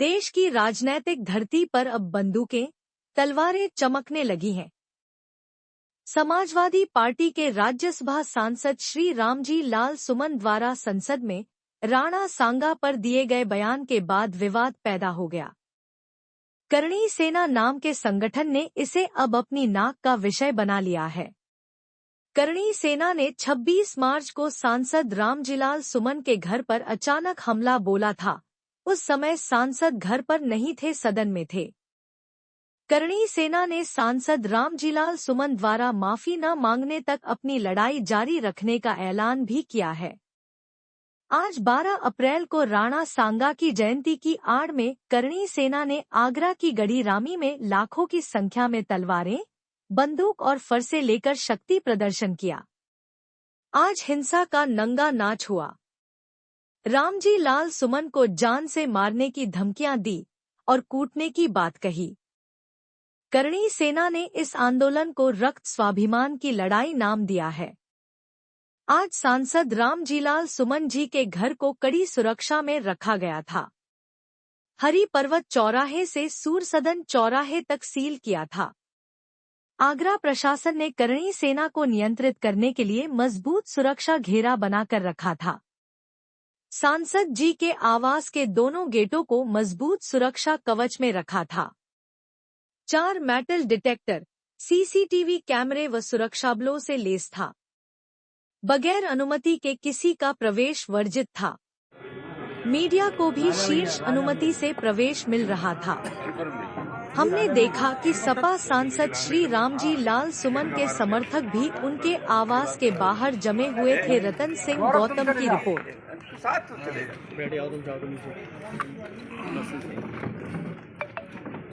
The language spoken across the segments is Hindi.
देश की राजनैतिक धरती पर अब बंदूकें, तलवारें चमकने लगी हैं। समाजवादी पार्टी के राज्यसभा सांसद श्री रामजी लाल सुमन द्वारा संसद में राणा सांगा पर दिए गए बयान के बाद विवाद पैदा हो गया। करणी सेना नाम के संगठन ने इसे अब अपनी नाक का विषय बना लिया है। करणी सेना ने 26 मार्च को सांसद रामजीलाल सुमन के घर पर अचानक हमला बोला था। उस समय सांसद घर पर नहीं थे, सदन में थे। करणी सेना ने सांसद रामजीलाल सुमन द्वारा माफी न मांगने तक अपनी लड़ाई जारी रखने का ऐलान भी किया है। आज 12 अप्रैल को राणा सांगा की जयंती की आड़ में करणी सेना ने आगरा की गढ़ी रामी में लाखों की संख्या में तलवारें, बंदूक और फरसे लेकर शक्ति प्रदर्शन किया। आज हिंसा का नंगा नाच हुआ। रामजी लाल सुमन को जान से मारने की धमकियां दी और कूटने की बात कही। करणी सेना ने इस आंदोलन को रक्त स्वाभिमान की लड़ाई नाम दिया है। आज सांसद रामजीलाल सुमन जी के घर को कड़ी सुरक्षा में रखा गया था। हरि पर्वत चौराहे से सूरसदन चौराहे तक सील किया था। आगरा प्रशासन ने करणी सेना को नियंत्रित करने के लिए मजबूत सुरक्षा घेरा बनाकर रखा था। सांसद जी के आवास के दोनों गेटों को मजबूत सुरक्षा कवच में रखा था। 4 मेटल डिटेक्टर, सीसीटीवी कैमरे व सुरक्षाबलों से लैस था। बगैर अनुमति के किसी का प्रवेश वर्जित था। मीडिया को भी शीर्ष अनुमति से प्रवेश मिल रहा था। हमने देखा कि सपा सांसद श्री रामजी लाल सुमन के समर्थक भी उनके आवास के बाहर जमे हुए थे। रतन सिंह गौतम की रिपोर्ट।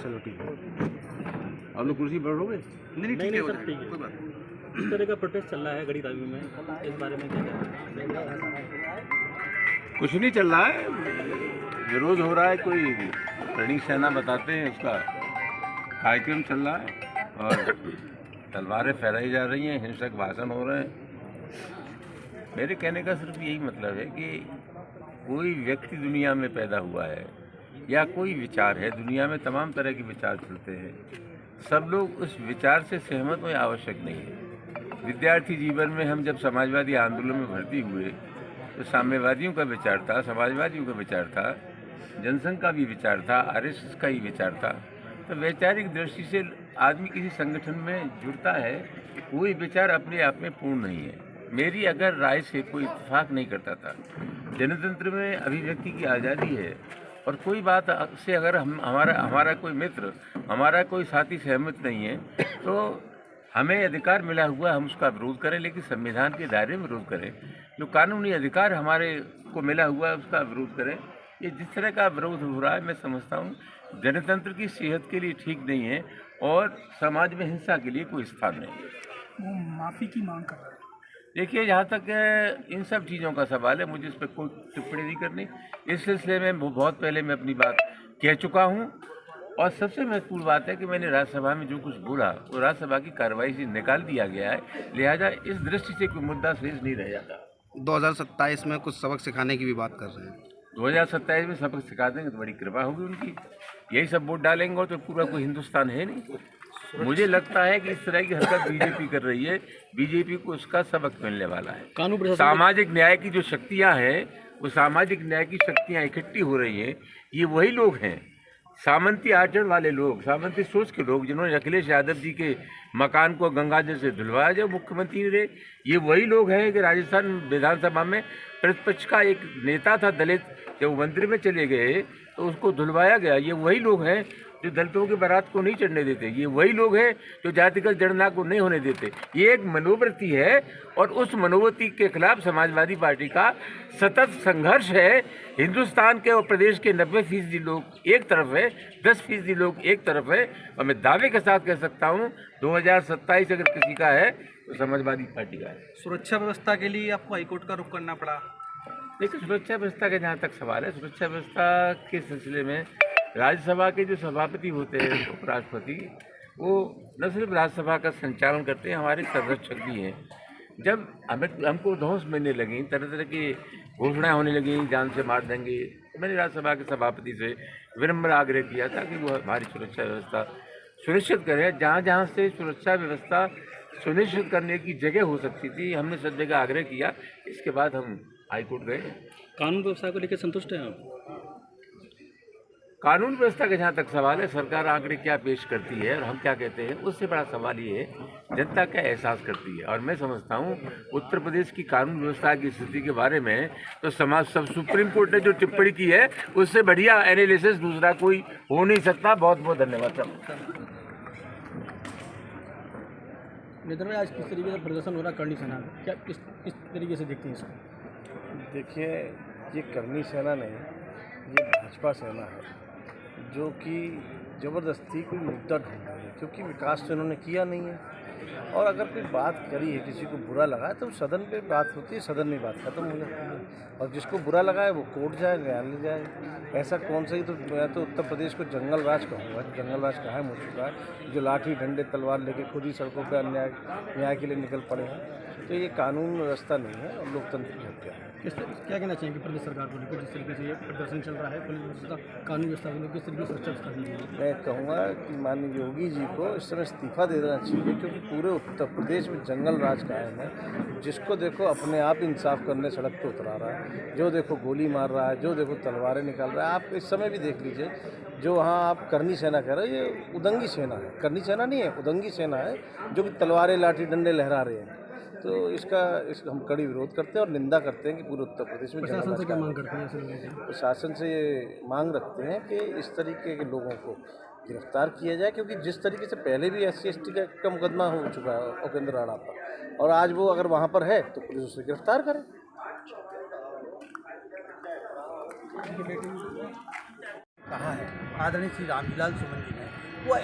चलो ठीक है, आप लोग कुर्सी पर बैठोगे? नहीं सर, ठीक है, कोई बात नहीं। इस तरह का प्रोटेस्ट चल रहा है गढ़ी रामी में, इस बारे में क्या कहना है? कुछ नहीं चल रहा है, विरोध हो रहा है। कोई करणी सेना बताते हैं, उसका कार्यक्रम चल रहा है और तलवारें फहराई जा रही हैं, हिंसक भाषण हो रहे हैं। मेरे कहने का सिर्फ यही मतलब है कि कोई व्यक्ति दुनिया में पैदा हुआ है या कोई विचार है, दुनिया में तमाम तरह के विचार चलते हैं, सब लोग उस विचार से सहमत होना आवश्यक नहीं है। विद्यार्थी जीवन में हम जब समाजवादी आंदोलन में भर्ती हुए तो साम्यवादियों का विचार था, समाजवादियों का विचार था, जनसंघ का भी विचार था, आरएसएस का ही विचार था। तो वैचारिक दृष्टि से आदमी किसी संगठन में जुड़ता है, कोई विचार अपने आप में पूर्ण नहीं है। मेरी अगर राय से कोई इत्तेफाक नहीं करता था। जनतंत्र में अभिव्यक्ति की आज़ादी है और कोई बात से अगर हमारा कोई मित्र, हमारा कोई साथी सहमत नहीं है तो हमें अधिकार मिला हुआ, हम उसका विरोध करें, लेकिन संविधान के दायरे में विरोध करें। जो कानूनी अधिकार हमारे को मिला हुआ है उसका विरोध करें। ये जिस तरह का विरोध हो रहा है, मैं समझता हूँ जनतंत्र की सेहत के लिए ठीक नहीं है और समाज में हिंसा के लिए कोई स्थान नहीं है। वो माफ़ी की मांग कर रहे हैं। देखिए, जहाँ तक इन सब चीज़ों का सवाल है, मुझे इस पर कोई टिप्पणी नहीं करनी। इस सिलसिले में बहुत पहले मैं अपनी बात कह चुका हूँ और सबसे महत्वपूर्ण बात है कि मैंने राज्यसभा में जो कुछ बोला वो राज्यसभा की कार्रवाई से निकाल दिया गया है, लिहाजा इस दृष्टि से कोई मुद्दा शेष नहीं रह जाता। 2027 में कुछ सबक सिखाने की भी बात कर रहे हैं। 2027 में सबक सिखा देंगे तो बड़ी कृपा होगी उनकी। यही सब वोट डालेंगे और तो पूरा कोई हिंदुस्तान है नहीं। मुझे लगता है कि इस तरह की हरकत बीजेपी कर रही है, बीजेपी को उसका सबक मिलने वाला है। सामाजिक न्याय की जो शक्तियां हैं, वो सामाजिक न्याय की शक्तियां इकट्ठी हो रही हैं। ये वही लोग हैं, सामंती आचरण वाले लोग, सामंती सोच के लोग, जिन्होंने अखिलेश यादव जी के मकान को गंगाजल से धुलवाया जब मुख्यमंत्री रहे। ये वही लोग हैं कि राजस्थान विधानसभा में प्रतिपक्ष का एक नेता था दलित, जब वो मंत्री में चले गए तो उसको धुलवाया गया। ये वही लोग हैं जो दलितों की बारात को नहीं चढ़ने देते। ये वही लोग हैं जो जातिगत जनगणना को नहीं होने देते। ये एक मनोवृत्ति है और उस मनोवृत्ति के खिलाफ समाजवादी पार्टी का सतत संघर्ष है। हिंदुस्तान के और प्रदेश के 90% लोग एक तरफ है, 10% लोग एक तरफ है और मैं दावे के साथ कह सकता हूँ 2027 अगर किसी का है तो समाजवादी पार्टी का है। सुरक्षा व्यवस्था के लिए आपको हाईकोर्ट का रुख करना पड़ा। देखिए, सुरक्षा व्यवस्था का जहाँ तक सवाल है, सुरक्षा व्यवस्था के सिलसिले में राज्यसभा के जो सभापति होते हैं, उपराष्ट्रपति, वो न सिर्फ राज्यसभा का संचालन करते हैं, हमारे संरक्षक भी हैं। जब हमको धौंस मिलने लगी, तरह तरह की घोषणाएं होने लगी, जान से मार देंगे, मैंने राज्यसभा के सभापति से विनम्र आग्रह किया था कि वो हमारी सुरक्षा व्यवस्था सुनिश्चित करें। जहाँ जहाँ से सुरक्षा व्यवस्था सुनिश्चित करने की जगह हो सकती थी, हमने सब जगह आग्रह किया। इसके बाद हम हाईकोर्ट गए। कानून व्यवस्था को लेकर संतुष्ट हैं आप? कानून व्यवस्था का जहाँ तक सवाल है, सरकार आंकड़े क्या पेश करती है और हम क्या कहते हैं, उससे बड़ा सवाल ये है जनता क्या एहसास करती है। और मैं समझता हूँ उत्तर प्रदेश की कानून व्यवस्था की स्थिति के बारे में तो समाज सब सुप्रीम कोर्ट ने जो टिप्पणी की है उससे बढ़िया एनालिसिस दूसरा कोई हो नहीं सकता। बहुत बहुत धन्यवाद सब। नेता भाई, आज किस तरीके से प्रदर्शन हो रहा है करनी सेना में, क्या किस तरीके से देखते हैं इसको? देखिए, ये करनी सेना नहीं, ये भाजपा सेना है जो कि ज़बरदस्ती कोई मुद्दा ढूंढ रही है, क्योंकि विकास तो इन्होंने किया नहीं है। और अगर कोई बात करी है, किसी को बुरा लगा है, तो सदन पे बात होती है, सदन में बात खत्म हो जाती है। और जिसको बुरा लगा है वो कोर्ट जाए, न्यायालय जाए। ऐसा कौन सा ही, तो मैं तो उत्तर प्रदेश को जंगल राज कहूँगा। जंगल राज कायम हो चुका है, जो लाठी डंडे तलवार लेके खुद ही सड़कों पर न्याय के लिए निकल पड़े हैं। तो ये कानून व्यवस्था नहीं है और लोकतंत्र की हत्या है। क्या कहना चाहेंगे प्रदेश सरकार को लेकर, जिस तरीके से ये प्रदर्शन चल रहा है, पुलिस व्यवस्था कानून व्यवस्था को लेकर किस तरीके से सुरक्षा करनी चाहिए? मैं कहूँगा कि माननीय योगी जी को इस समय इस्तीफा दे देना चाहिए, क्योंकि पूरे उत्तर प्रदेश में जंगल राज कायम है। जिसको देखो अपने आप इंसाफ करने सड़क पर उतरा रहा है, जो देखो गोली मार रहा है, जो देखो तलवारें निकाल रहा है। आप इस समय भी देख लीजिए, जो वहाँ आप करनी सेना कह रहे हो, ये उदंगी सेना है, करनी सेना नहीं है, उदंगी सेना है, जो कि तलवारें लाठी डंडे लहरा रहे हैं। तो इसका हम कड़ी विरोध करते हैं और निंदा करते हैं कि पूरे उत्तर प्रदेश में प्रशासन से क्या मांग करते हैं? प्रशासन से ये मांग रखते हैं कि इस तरीके के लोगों को गिरफ्तार किया जाए, क्योंकि जिस तरीके से पहले भी SC/ST का मुकदमा हो चुका है उपेंद्र राणा पर, और आज वो अगर वहाँ पर है तो पुलिस उसे गिरफ्तार करे। कहा है आदरणीय श्री रामजी लाल सुमन जी ने, वो